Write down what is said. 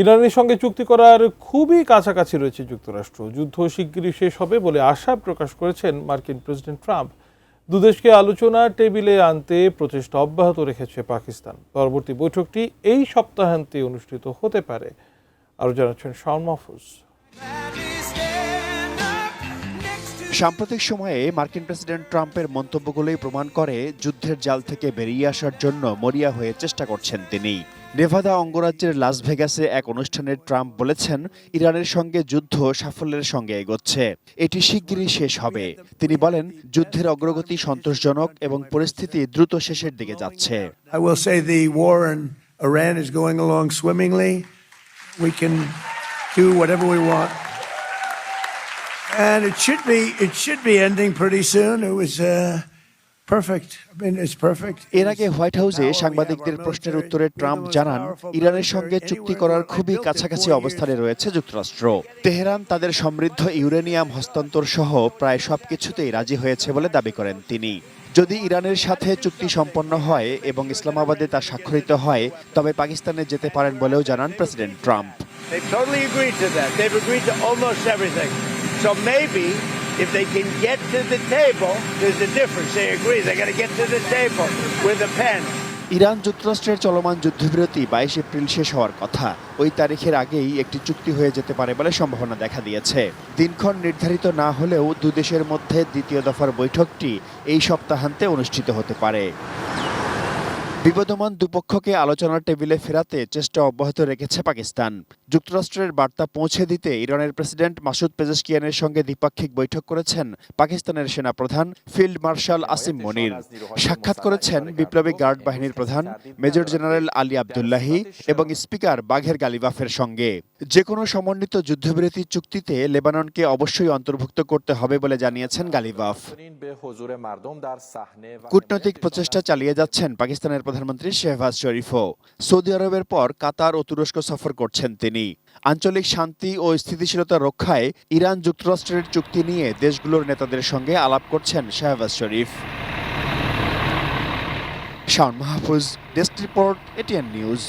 ইরানের সঙ্গে চুক্তি করার খুবই কাছাকাছি রয়েছে যুক্তরাষ্ট্র। যুদ্ধ শিগগিরই শেষ হবে বলে আশা প্রকাশ করেছেন মার্কিন প্রেসিডেন্ট ট্রাম্প। দুদেশকে আলোচনার টেবিলে আনতে প্রচেষ্টা অব্যাহত রেখেছে পাকিস্তান। পরবর্তী বৈঠকটি এই সপ্তাহান্তে অনুষ্ঠিত হতে পারে। আরও জানাচ্ছেন শাওন মাহফুজ। সাম্প্রতিক সময়ে মার্কিন প্রেসিডেন্ট ট্রাম্পের মন্তব্যগুলোই প্রমাণ করে যুদ্ধের জাল থেকে বেরিয়ে আসার জন্য মরিয়া হয়ে চেষ্টা করছেন তিনি। নেভাদা অঙ্গরাজ্যের লাস ভেগাসে এক অনুষ্ঠানে ট্রাম্প বলেছেন, ইরানের সঙ্গে যুদ্ধ সাফল্যের সঙ্গে এগোচ্ছে, এটি শিগগিরই শেষ হবে। তিনি বলেন, যুদ্ধের অগ্রগতি সন্তোষজনক এবং পরিস্থিতি দ্রুত শেষের দিকে যাচ্ছে। I will say the war in Iran is going along swimmingly. We can do whatever we want. And it should be ending pretty soon. It was perfect. I mean, it's perfect. এর আগে white হাউসে সাংবাদিকদের প্রশ্নের উত্তরে Trump জানান, ইরানের সঙ্গে চুক্তি করার খুবই কাছাকাছি অবস্থানে রয়েছে যুক্তরাষ্ট্র। তেহরান তাদের সমৃদ্ধ ইউরেনিয়াম হস্তান্তর সহ প্রায় সবকিছুতেই রাজি হয়েছে বলে দাবি করেন তিনি। যদি ইরানের সাথে চুক্তি সম্পন্ন হয় এবং ইসলামাবাদে তা স্বাক্ষরিত হয়, তবে পাকিস্তানে যেতে পারেন বলেও জানান president Trump. They've totally agreed to that. They've agreed to almost everything. So maybe if they can get to the table, there's a difference. They agree. They got to get to the table with a pen. Iran যুক্তরাষ্ট্রের চলমান যুদ্ধবিরতি 22 April শেষ হওয়ার কথা। ওই তারিখের আগেই একটি চুক্তি হয়ে যেতে পারে বলে সম্ভাবনা দেখা দিয়েছে। দিনক্ষণ নির্ধারিত না হলেও দুই দেশের মধ্যে দ্বিতীয় দফার বৈঠকটি এই সপ্তাহান্তে অনুষ্ঠিত হতে পারে। বিবদমান দুপক্ষকে আলোচনার টেবিলে ফেরাতে চেষ্টা অব্যাহত রেখেছে পাকিস্তান। যুক্তরাষ্ট্রের বার্তা পৌঁছে দিতে ইরানের প্রেসিডেন্ট মাসুদ পেজেশকিয়ানের সঙ্গে দ্বিপাক্ষিক বৈঠক করেছেন পাকিস্তানের সেনাপ্রধান ফিল্ড মার্শাল আসিম মনির। সাক্ষাৎ করেছেন বিপ্লবী গার্ড বাহিনীর প্রধান মেজর জেনারেল আলী আবদুল্লাহি এবং স্পিকার বাঘের গালিবাফের সঙ্গে। যে কোনো সমন্বিত যুদ্ধবিরতি চুক্তিতে লেবাননকে অবশ্যই অন্তর্ভুক্ত করতে হবে বলে জানিয়েছেন গালিবাফ। কূটনৈতিক প্রচেষ্টা চালিয়ে যাচ্ছেন পাকিস্তানের প্রধানমন্ত্রী শেহবাজ শরীফও। সৌদি আরবের পর কাতার ও তুরস্ক সফর করছেন তিনি। আঞ্চলিক শান্তি ও স্থিতিশীলতা রক্ষায় ইরান যুক্তরাষ্ট্রের চুক্তি নিয়ে দেশগুলোর নেতাদের সঙ্গে আলাপ করছেন Shehbaz Sharif. Shaon Mahfuz, desk report, ATN news.